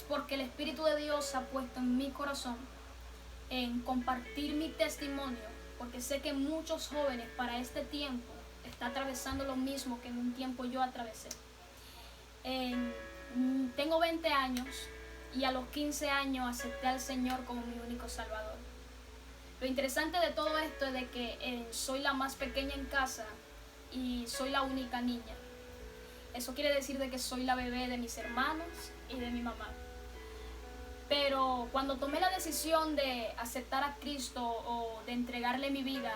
porque el Espíritu de Dios ha puesto en mi corazón en compartir mi testimonio, porque sé que muchos jóvenes para este tiempo están atravesando lo mismo que en un tiempo yo atravesé. Tengo 20 años y a los 15 años acepté al Señor como mi único Salvador. Lo interesante de todo esto es de que soy la más pequeña en casa y soy la única niña. Eso quiere decir de que soy la bebé de mis hermanos y de mi mamá. Pero cuando tomé la decisión de aceptar a Cristo o de entregarle mi vida,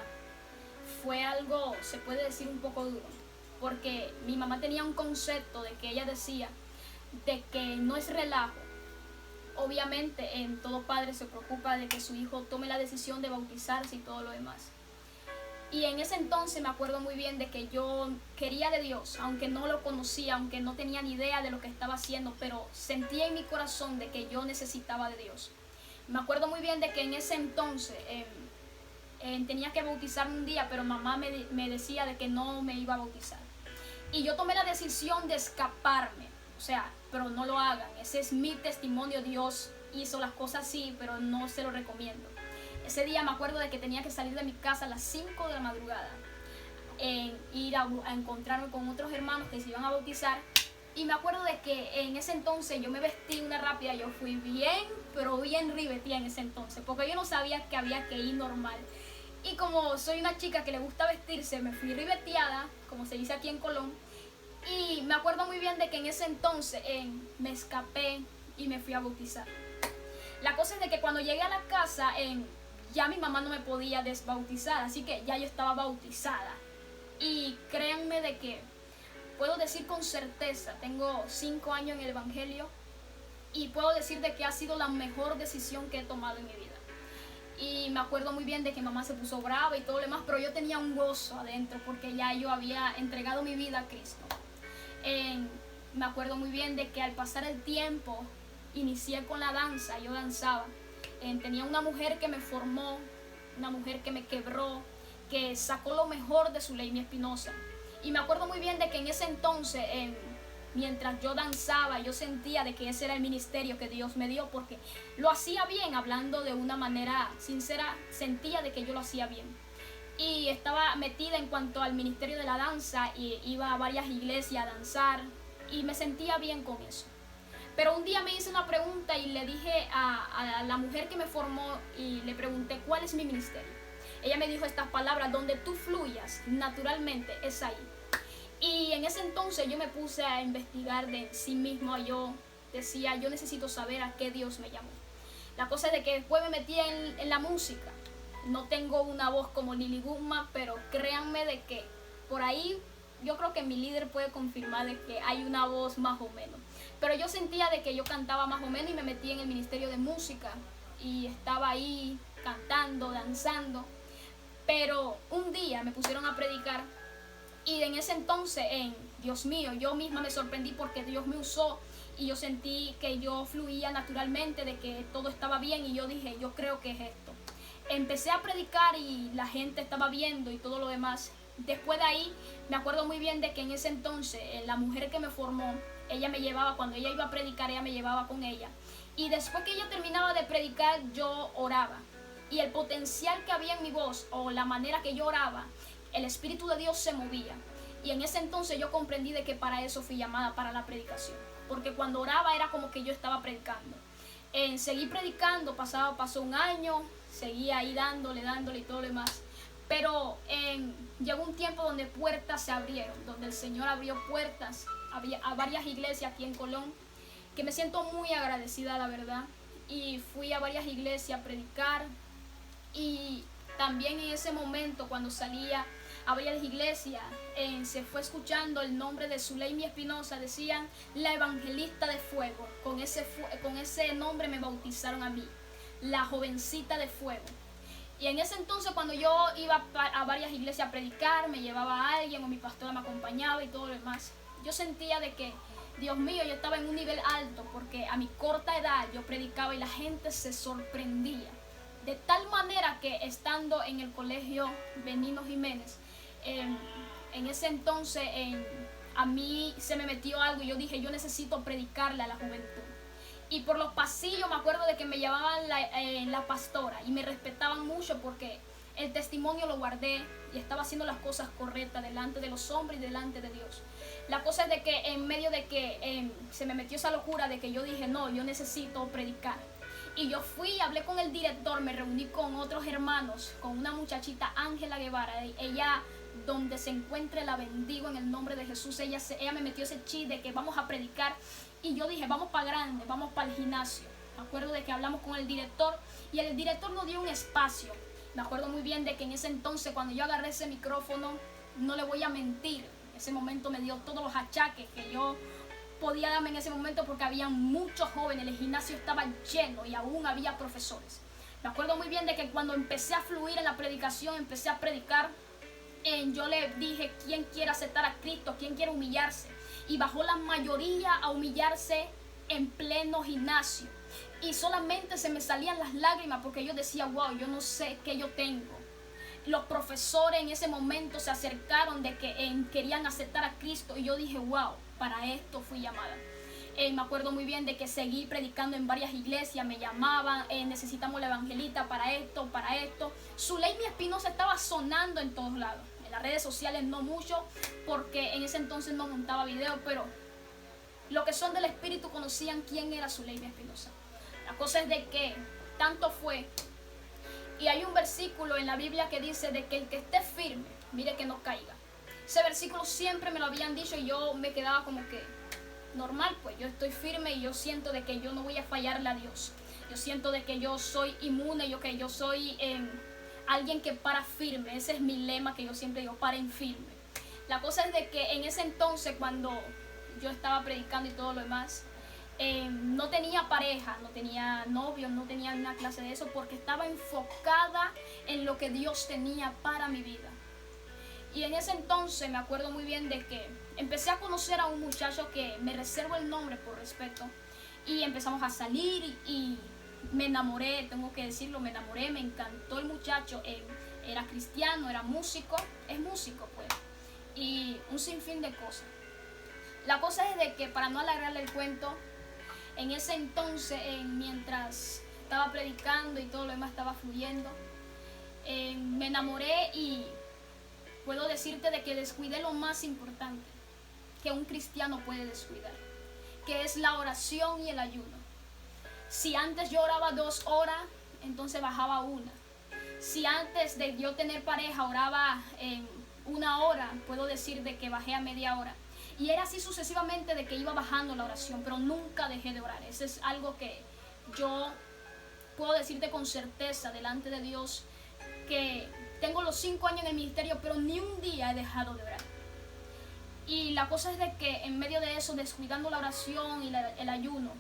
fue algo, se puede decir, un poco duro. Porque mi mamá tenía un concepto de que ella decía de que no es relajo. Obviamente todo padre se preocupa de que su hijo tome la decisión de bautizarse y todo lo demás. Y en ese entonces me acuerdo muy bien de que yo quería de Dios, aunque no lo conocía, aunque no tenía ni idea de lo que estaba haciendo, pero sentía en mi corazón de que yo necesitaba de Dios. Me acuerdo muy bien de que en ese entonces tenía que bautizarme un día, pero mamá me decía de que no me iba a bautizar. Y yo tomé la decisión de escaparme, o sea, pero no lo hagan, ese es mi testimonio, Dios hizo las cosas así, pero no se lo recomiendo. Ese día me acuerdo de que tenía que salir de mi casa a las 5 de la madrugada, ir a encontrarme con otros hermanos que se iban a bautizar. Y me acuerdo de que en ese entonces yo me vestí una rápida, yo fui bien, pero bien ribetía en ese entonces, porque yo no sabía que había que ir normal. Y como soy una chica que le gusta vestirse, me fui ribeteada, como se dice aquí en Colón. Y me acuerdo muy bien de que en ese entonces me escapé y me fui a bautizar. La cosa es de que cuando llegué a la casa, ya mi mamá no me podía desbautizar, así que ya yo estaba bautizada. Y créanme de que puedo decir con certeza, tengo 5 años en el Evangelio y puedo decir de que ha sido la mejor decisión que he tomado en mi vida. Y me acuerdo muy bien de que mamá se puso brava y todo lo demás, pero yo tenía un gozo adentro porque ya yo había entregado mi vida a Cristo. Me acuerdo muy bien de que al pasar el tiempo inicié con la danza, yo danzaba. Tenía una mujer que me formó, una mujer que me quebró, que sacó lo mejor de Zuleimi Espinosa. Y me acuerdo muy bien de que en ese entonces, mientras yo danzaba, yo sentía de que ese era el ministerio que Dios me dio, porque lo hacía bien, hablando de una manera sincera, sentía de que yo lo hacía bien. Y estaba metida en cuanto al ministerio de la danza y iba a varias iglesias a danzar y me sentía bien con eso. Pero un día me hice una pregunta y le dije a la mujer que me formó y le pregunté cuál es mi ministerio. Ella me dijo estas palabras: donde tú fluyas naturalmente es ahí. Y en ese entonces yo me puse a investigar de sí mismo. Yo decía, yo necesito saber a qué Dios me llamó. La cosa es de que después me metí en la música. No tengo una voz como Lili Guzmán, pero créanme de que por ahí yo creo que mi líder puede confirmar de que hay una voz más o menos. Pero yo sentía de que yo cantaba más o menos y me metí en el ministerio de música y estaba ahí cantando, danzando. Pero un día me pusieron a predicar y en ese entonces, Dios mío, yo misma me sorprendí porque Dios me usó y yo sentí que yo fluía naturalmente, de que todo estaba bien y yo dije, yo creo que es esto. Empecé a predicar y la gente estaba viendo y todo lo demás. Después de ahí me acuerdo muy bien de que en ese entonces la mujer que me formó, ella me llevaba, cuando ella iba a predicar, ella me llevaba con ella. Y después que ella terminaba de predicar, yo oraba. Y el potencial que había en mi voz, o la manera que yo oraba, el Espíritu de Dios se movía. Y en ese entonces yo comprendí de que para eso fui llamada, para la predicación. Porque cuando oraba era como que yo estaba predicando. Seguí predicando, pasó un año, seguí ahí dándole y todo lo demás. Pero llegó un tiempo donde puertas se abrieron, donde el Señor abrió puertas a varias iglesias aquí en Colón, que me siento muy agradecida, la verdad. Y fui a varias iglesias a predicar. Y también en ese momento, cuando salía a varias iglesias, se fue escuchando el nombre de Zuleimi Espinosa. Decían la evangelista de fuego. Con ese nombre me bautizaron a mí, la jovencita de fuego. Y en ese entonces, cuando yo iba a varias iglesias a predicar, me llevaba a alguien o mi pastora me acompañaba y todo lo demás, yo sentía de que, Dios mío, yo estaba en un nivel alto, porque a mi corta edad yo predicaba y la gente se sorprendía. De tal manera que estando en el colegio Benigno Jiménez, en ese entonces a mí se me metió algo y yo dije, yo necesito predicarle a la juventud. Y por los pasillos me acuerdo de que me llamaban la pastora y me respetaban mucho porque el testimonio lo guardé y estaba haciendo las cosas correctas delante de los hombres y delante de Dios. La cosa es de que en medio de que se me metió esa locura de que yo dije, no, yo necesito predicar. Y yo fui, hablé con el director, me reuní con otros hermanos, con una muchachita, Ángela Guevara. Ella, donde se encuentre, la bendigo en el nombre de Jesús. Ella me metió ese chip de que vamos a predicar. Y yo dije, vamos para grande, vamos para el gimnasio. Me acuerdo de que hablamos con el director y el director nos dio un espacio. Me acuerdo muy bien de que en ese entonces, cuando yo agarré ese micrófono, no le voy a mentir, en ese momento me dio todos los achaques que yo podía darme en ese momento porque había muchos jóvenes, el gimnasio estaba lleno y aún había profesores. Me acuerdo muy bien de que cuando empecé a fluir en la predicación, empecé a predicar, yo le dije, ¿quién quiere aceptar a Cristo? ¿Quién quiere humillarse? Y bajó la mayoría a humillarse en pleno gimnasio. Y solamente se me salían las lágrimas porque yo decía, wow, yo no sé qué yo tengo. Los profesores en ese momento se acercaron de que querían aceptar a Cristo y yo dije, wow, para esto fui llamada. Me acuerdo muy bien de que seguí predicando en varias iglesias, me llamaban, necesitamos la evangelista para esto, para esto. Zuleimi Espinosa estaba sonando en todos lados. En las redes sociales no mucho, porque en ese entonces no montaba video, pero los que son del Espíritu conocían quién era Zuleimi Espinosa. La cosa es de que tanto fue, y hay un versículo en la Biblia que dice de que el que esté firme, mire que no caiga. Ese versículo siempre me lo habían dicho y yo me quedaba como que normal, pues yo estoy firme y yo siento de que yo no voy a fallarle a Dios. Yo siento de que yo soy inmune, que yo soy alguien que para firme. Ese es mi lema que yo siempre digo, paren firme. La cosa es de que en ese entonces, cuando yo estaba predicando y todo lo demás, no tenía pareja, no tenía novio, no tenía una clase de eso, porque estaba enfocada en lo que Dios tenía para mi vida. Y en ese entonces me acuerdo muy bien de que empecé a conocer a un muchacho que me reservo el nombre por respeto, y empezamos a salir y me enamoré, tengo que decirlo, me enamoré, me encantó el muchacho. Era cristiano, era músico, es músico pues, y un sinfín de cosas. La cosa es de que, para no alargarle el cuento, en ese entonces, mientras estaba predicando y todo lo demás estaba fluyendo, me enamoré y puedo decirte de que descuidé lo más importante que un cristiano puede descuidar, que es la oración y el ayuno. Si antes yo oraba 2 horas, entonces bajaba 1. Si antes de yo tener pareja oraba 1 hora, puedo decir de que bajé a media hora. Y era así sucesivamente de que iba bajando la oración, pero nunca dejé de orar. Eso es algo que yo puedo decirte con certeza delante de Dios, que tengo los 5 años en el ministerio, pero ni un día he dejado de orar. Y la cosa es de que en medio de eso, descuidando la oración y el ayuno,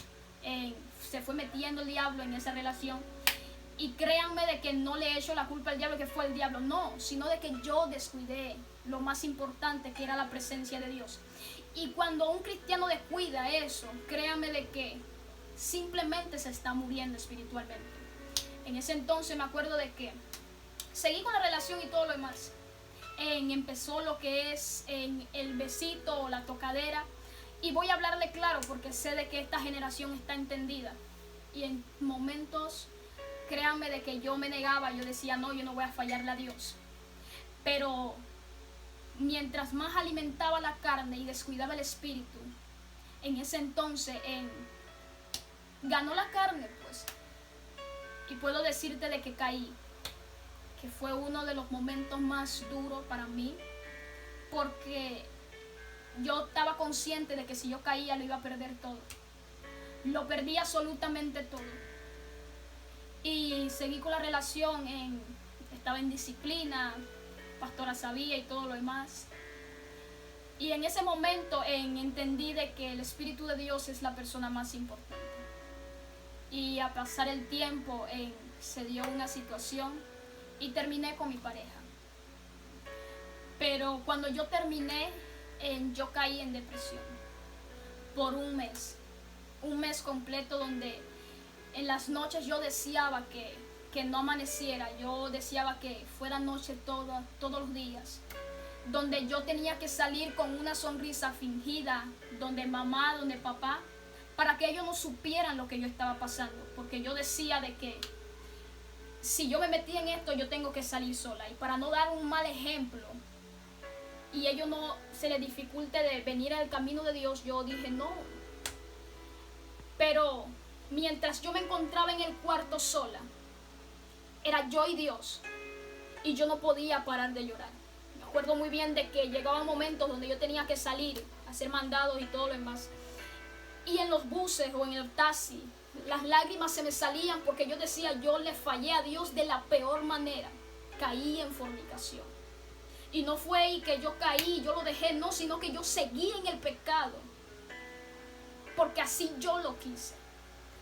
se fue metiendo el diablo en esa relación. Y créanme de que no le he hecho la culpa al diablo, que fue el diablo, no, sino de que yo descuidé lo más importante, que era la presencia de Dios. Y cuando un cristiano descuida eso, créanme de que simplemente se está muriendo espiritualmente. En ese entonces me acuerdo de que seguí con la relación y todo lo demás. Empezó lo que es el besito o la tocadera. Y voy a hablarle claro porque sé de que esta generación está entendida. Y en momentos, créanme de que yo me negaba, yo decía, no, yo no voy a fallarle a Dios. Pero mientras más alimentaba la carne y descuidaba el espíritu, en ese entonces ganó la carne, pues. Y puedo decirte de que caí, que fue uno de los momentos más duros para mí, porque yo estaba consciente de que si yo caía lo iba a perder todo. Lo perdí absolutamente todo. Y seguí con la relación, estaba en disciplina, pastora sabía y todo lo demás. Y en ese momento entendí de que el Espíritu de Dios es la persona más importante. Y a pasar el tiempo se dio una situación y terminé con mi pareja. Pero cuando yo terminé, yo caí en depresión por un mes completo, donde en las noches yo deseaba que no amaneciera, yo deseaba que fuera noche todos los días, donde yo tenía que salir con una sonrisa fingida, donde mamá, donde papá para que ellos no supieran lo que yo estaba pasando, porque yo decía de que si yo me metí en esto yo tengo que salir sola, y para no dar un mal ejemplo y ellos no se les dificulte de venir al camino de Dios, yo dije no. Pero mientras yo me encontraba en el cuarto sola, era yo y Dios, y yo no podía parar de llorar. Me acuerdo muy bien de que llegaban momentos donde yo tenía que salir, hacer mandados y todo lo demás, y en los buses o en el taxi las lágrimas se me salían, porque yo decía, yo le fallé a Dios de la peor manera, caí en fornicación. Y no fue y que yo caí, yo lo dejé, no, sino que yo seguí en el pecado, porque así yo lo quise,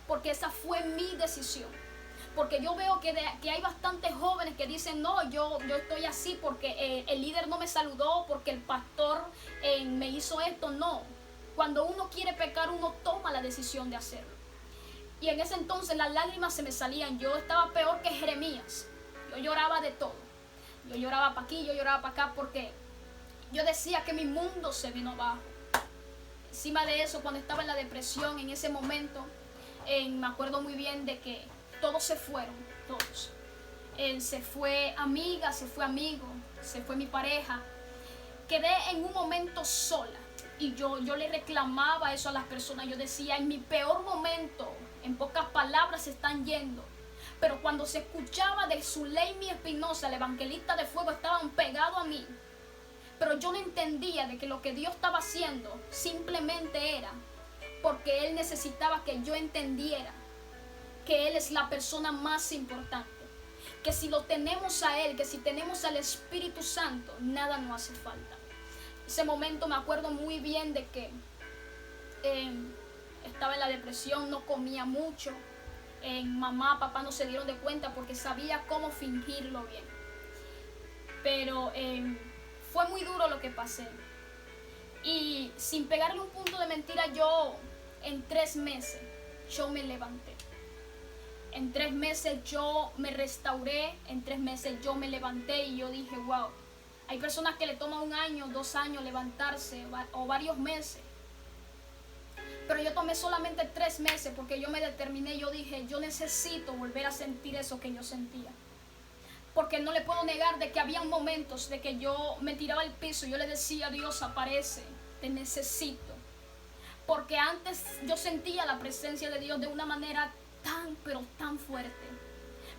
porque esa fue mi decisión. Porque yo veo que hay bastantes jóvenes que dicen, no, yo estoy así porque el líder no me saludó, porque el pastor me hizo esto. No, cuando uno quiere pecar, uno toma la decisión de hacerlo. Y en ese entonces las lágrimas se me salían. Yo estaba peor que Jeremías. Yo lloraba de todo. Yo lloraba para aquí, yo lloraba para acá, porque yo decía que mi mundo se vino abajo. Encima de eso, cuando estaba en la depresión, en ese momento, me acuerdo muy bien de que todos se fueron, todos. Se fue amiga, se fue amigo, se fue mi pareja. Quedé en un momento sola, y yo le reclamaba eso a las personas. Yo decía, en mi peor momento, en pocas palabras se están yendo. Pero cuando se escuchaba de Zuleimi Espinosa, el evangelista de fuego, estaban pegados a mí. Pero yo no entendía de que lo que Dios estaba haciendo simplemente era porque Él necesitaba que yo entendiera que Él es la persona más importante. Que si lo tenemos a Él, que si tenemos al Espíritu Santo, nada nos hace falta. Ese momento me acuerdo muy bien de que estaba en la depresión, no comía mucho. Mamá, papá no se dieron de cuenta porque sabía cómo fingirlo bien. Pero fue muy duro lo que pasé. Y sin pegarle un punto de mentira, yo en 3 meses yo me levanté. En 3 meses yo me restauré, en 3 meses yo me levanté, y yo dije, wow, hay personas que le toman 1 año, 2 años levantarse, o varios meses. Pero yo tomé solamente 3 meses, porque yo me determiné, yo dije, yo necesito volver a sentir eso que yo sentía. Porque no le puedo negar de que había momentos de que yo me tiraba al piso, yo le decía, Dios, aparece, te necesito. Porque antes yo sentía la presencia de Dios de una manera tan, pero tan fuerte.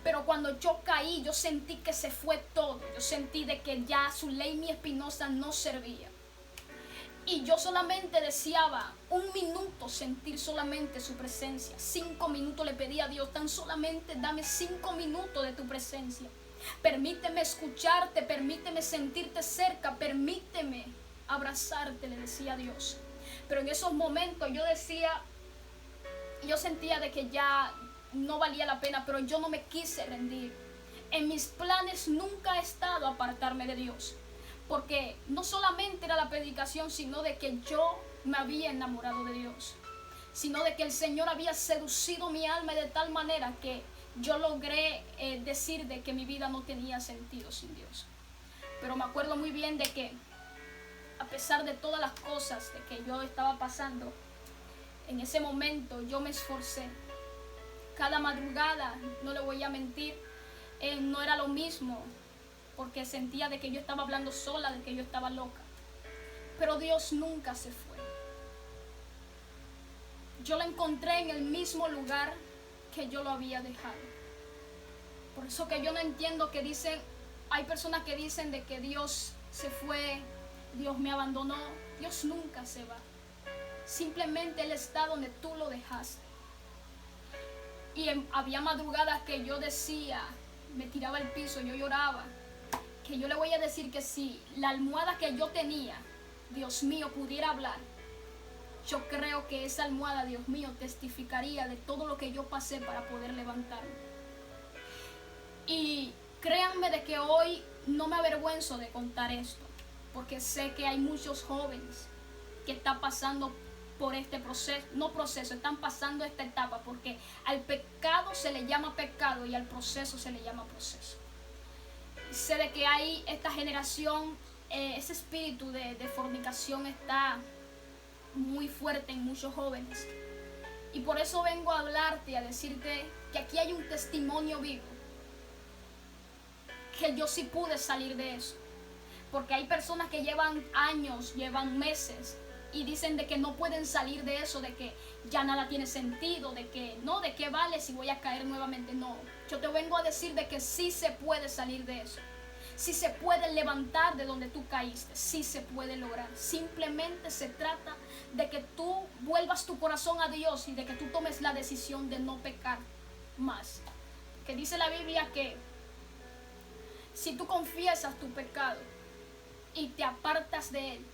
Pero cuando yo caí, yo sentí que se fue todo. Yo sentí de que ya Zuleimi Espinosa no servía. Y yo solamente deseaba 1 minuto sentir solamente su presencia. 5 minutos le pedí a Dios, tan solamente dame 5 minutos de tu presencia. Permíteme escucharte, permíteme sentirte cerca, permíteme abrazarte, le decía a Dios. Pero en esos momentos yo sentía de que ya no valía la pena, pero yo no me quise rendir. En mis planes nunca ha estado apartarme de Dios, porque no solamente era la predicación, sino de que yo me había enamorado de Dios, sino de que el Señor había seducido mi alma de tal manera que yo logré decir de que mi vida no tenía sentido sin Dios. Pero me acuerdo muy bien de que a pesar de todas las cosas de que yo estaba pasando, en ese momento yo me esforcé. Cada madrugada, no le voy a mentir, no era lo mismo, porque sentía de que yo estaba hablando sola, de que yo estaba loca. Pero Dios nunca se fue. Yo lo encontré en el mismo lugar que yo lo había dejado. Por eso que yo no entiendo que dicen, hay personas que dicen de que Dios se fue, Dios me abandonó. Dios nunca se va. Simplemente Él está donde tú lo dejaste. Y había madrugadas que yo decía, me tiraba al piso, yo lloraba, que yo le voy a decir que si la almohada que yo tenía, Dios mío, pudiera hablar, yo creo que esa almohada, Dios mío, testificaría de todo lo que yo pasé para poder levantarme. Y créanme de que hoy no me avergüenzo de contar esto, porque sé que hay muchos jóvenes que están pasando por este proceso, están pasando esta etapa, porque al pecado se le llama pecado y al proceso se le llama proceso. Y sé de que hay esta generación, ese espíritu de fornicación está muy fuerte en muchos jóvenes. Y por eso vengo a hablarte y a decirte que aquí hay un testimonio vivo, que yo sí pude salir de eso. Porque hay personas que llevan años, llevan meses y dicen de que no pueden salir de eso, de que ya nada tiene sentido, de que no, de qué vale si voy a caer nuevamente. No, yo te vengo a decir de que sí se puede salir de eso. Sí se puede levantar de donde tú caíste, sí se puede lograr. Simplemente se trata de que tú vuelvas tu corazón a Dios y de que tú tomes la decisión de no pecar más. Que dice la Biblia que si tú confiesas tu pecado y te apartas de él,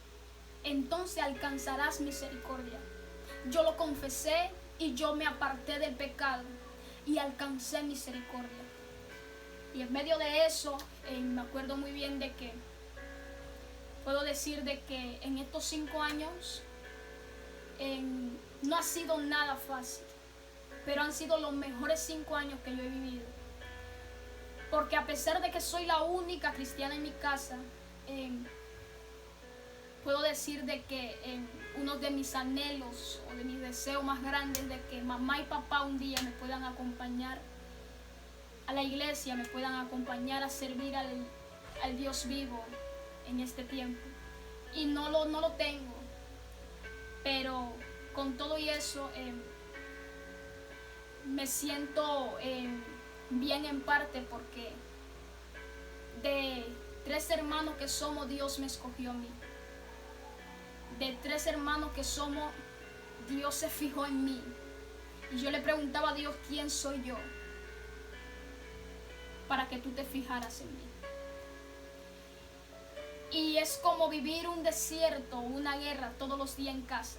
entonces alcanzarás misericordia. Yo lo confesé y yo me aparté del pecado y alcancé misericordia. Y en medio de eso, me acuerdo muy bien de que puedo decir de que en estos 5 años no ha sido nada fácil, pero han sido los mejores 5 años que yo he vivido. Porque a pesar de que soy la única cristiana en mi casa, puedo decir de que uno de mis anhelos o de mis deseos más grandes de que mamá y papá un día me puedan acompañar a la iglesia, me puedan acompañar a servir al Dios vivo en este tiempo. Y no lo tengo, pero con todo y eso me siento bien en parte porque de 3 hermanos que somos, Dios me escogió a mí. De 3 hermanos que somos, Dios se fijó en mí. Y yo le preguntaba a Dios, ¿quién soy yo para que tú te fijaras en mí? Y es como vivir un desierto, una guerra todos los días en casa.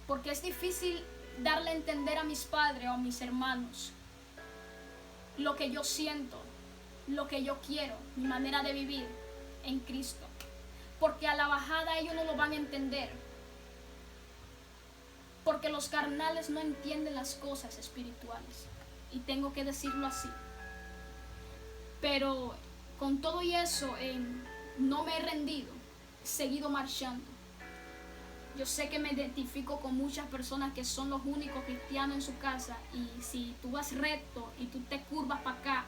Porque es difícil darle a entender a mis padres o a mis hermanos lo que yo siento, lo que yo quiero, mi manera de vivir en Cristo. Porque a la bajada ellos no lo van a entender. Porque los carnales no entienden las cosas espirituales. Y tengo que decirlo así. Pero con todo y eso, no me he rendido, he seguido marchando. Yo sé que me identifico con muchas personas que son los únicos cristianos en su casa, y si tú vas recto y tú te curvas para acá,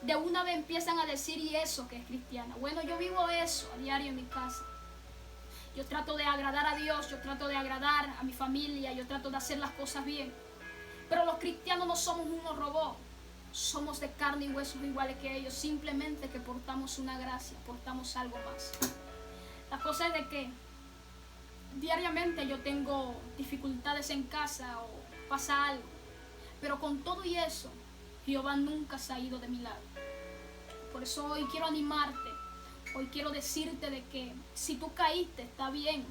de una vez empiezan a decir, ¿y eso que es cristiana? Bueno, yo vivo eso a diario en mi casa. Yo trato de agradar a Dios, yo trato de agradar a mi familia, yo trato de hacer las cosas bien. Pero los cristianos no somos unos robots. Somos de carne y huesos iguales que ellos, simplemente que portamos una gracia, portamos algo más. La cosa es de que diariamente yo tengo dificultades en casa o pasa algo, pero con todo y eso, Jehová nunca se ha ido de mi lado. Por eso hoy quiero animarte, hoy quiero decirte de que si tú caíste está bien,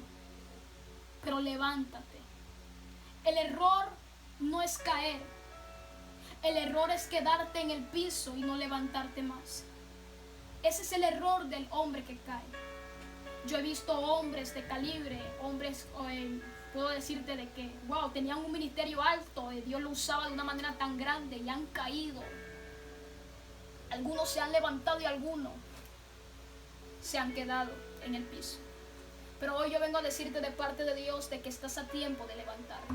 pero levántate. El error no es caer. El error es quedarte en el piso y no levantarte más. Ese es el error del hombre que cae. Yo he visto hombres de calibre, hombres, puedo decirte de que, wow, tenían un ministerio alto, Dios lo usaba de una manera tan grande y han caído. Algunos se han levantado y algunos se han quedado en el piso. Pero hoy yo vengo a decirte de parte de Dios de que estás a tiempo de levantarte.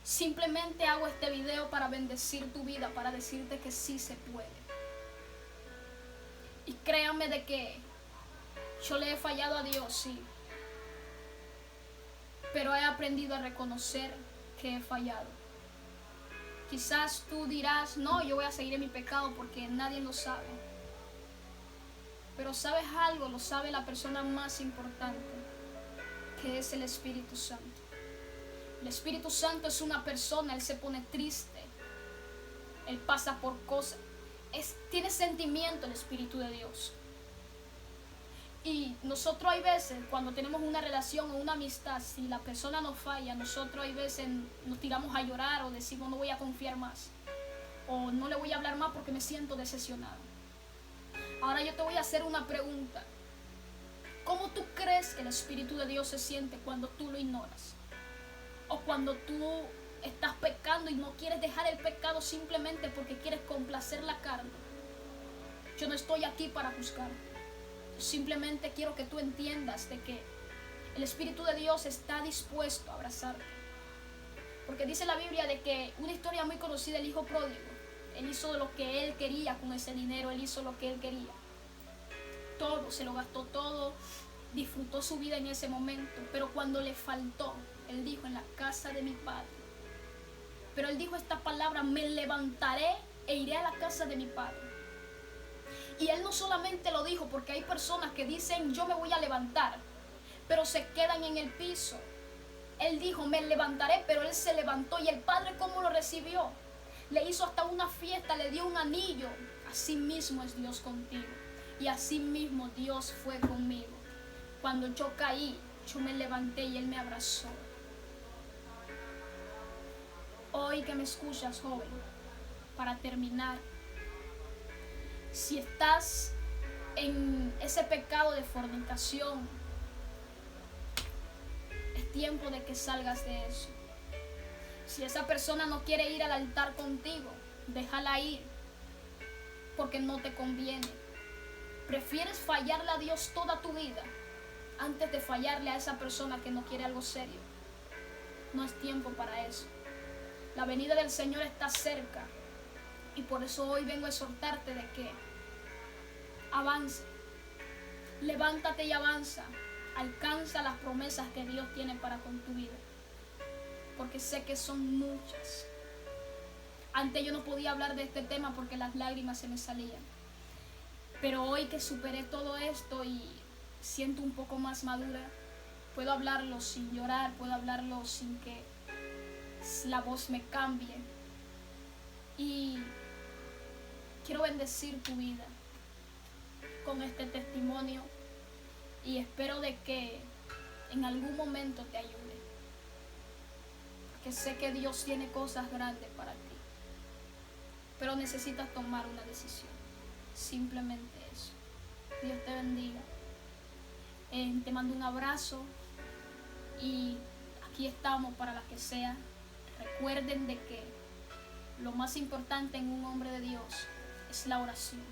Simplemente hago este video para bendecir tu vida, para decirte que sí se puede. Y créanme de que yo le he fallado a Dios, sí. Pero he aprendido a reconocer que he fallado. Quizás tú dirás, no, yo voy a seguir en mi pecado porque nadie lo sabe. Pero ¿sabes algo? Lo sabe la persona más importante, que es el Espíritu Santo. El Espíritu Santo es una persona, Él se pone triste, Él pasa por cosas, tiene sentimiento el Espíritu de Dios. Y nosotros hay veces, cuando tenemos una relación o una amistad, si la persona nos falla, nosotros hay veces nos tiramos a llorar o decimos no voy a confiar más, o no le voy a hablar más porque me siento decepcionado. Ahora yo te voy a hacer una pregunta. ¿Cómo tú crees que el Espíritu de Dios se siente cuando tú lo ignoras? O cuando tú estás pecando y no quieres dejar el pecado simplemente porque quieres complacer la carne. Yo no estoy aquí para juzgar. Simplemente quiero que tú entiendas de que el Espíritu de Dios está dispuesto a abrazarte. Porque dice la Biblia de que una historia muy conocida, el hijo pródigo, él hizo lo que él quería con ese dinero, él hizo lo que él quería. Todo, se lo gastó todo, disfrutó su vida en ese momento, pero cuando le faltó, él dijo: en la casa de mi padre. Pero él dijo esta palabra: me levantaré e iré a la casa de mi padre. Y él no solamente lo dijo, porque hay personas que dicen: yo me voy a levantar, pero se quedan en el piso. Él dijo: me levantaré, pero él se levantó. Y el padre, ¿cómo lo recibió? Le hizo hasta una fiesta, le dio un anillo. Así mismo es Dios contigo, y así mismo Dios fue conmigo. Cuando yo caí, yo me levanté y él me abrazó. Hoy que me escuchas, joven, para terminar, si estás en ese pecado de fornicación, es tiempo de que salgas de eso. Si esa persona no quiere ir al altar contigo, déjala ir, porque no te conviene. ¿Prefieres fallarle a Dios toda tu vida antes de fallarle a esa persona que no quiere algo serio? No es tiempo para eso. La venida del Señor está cerca, y por eso hoy vengo a exhortarte de que avance, levántate y avanza, alcanza las promesas que Dios tiene para con tu vida, porque sé que son muchas. Antes yo no podía hablar de este tema porque las lágrimas se me salían, pero hoy que superé todo esto y siento un poco más madura, puedo hablarlo sin llorar, puedo hablarlo sin que la voz me cambie, y quiero bendecir tu vida con este testimonio, y espero de que en algún momento te ayude, porque sé que Dios tiene cosas grandes para ti, pero necesitas tomar una decisión. Simplemente eso. Dios te bendiga. Te mando un abrazo, y aquí estamos para la que sea. Recuerden de que lo más importante en un hombre de Dios es la oración.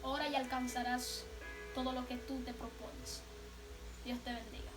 Ora y alcanzarás todo lo que tú te propones. Dios te bendiga.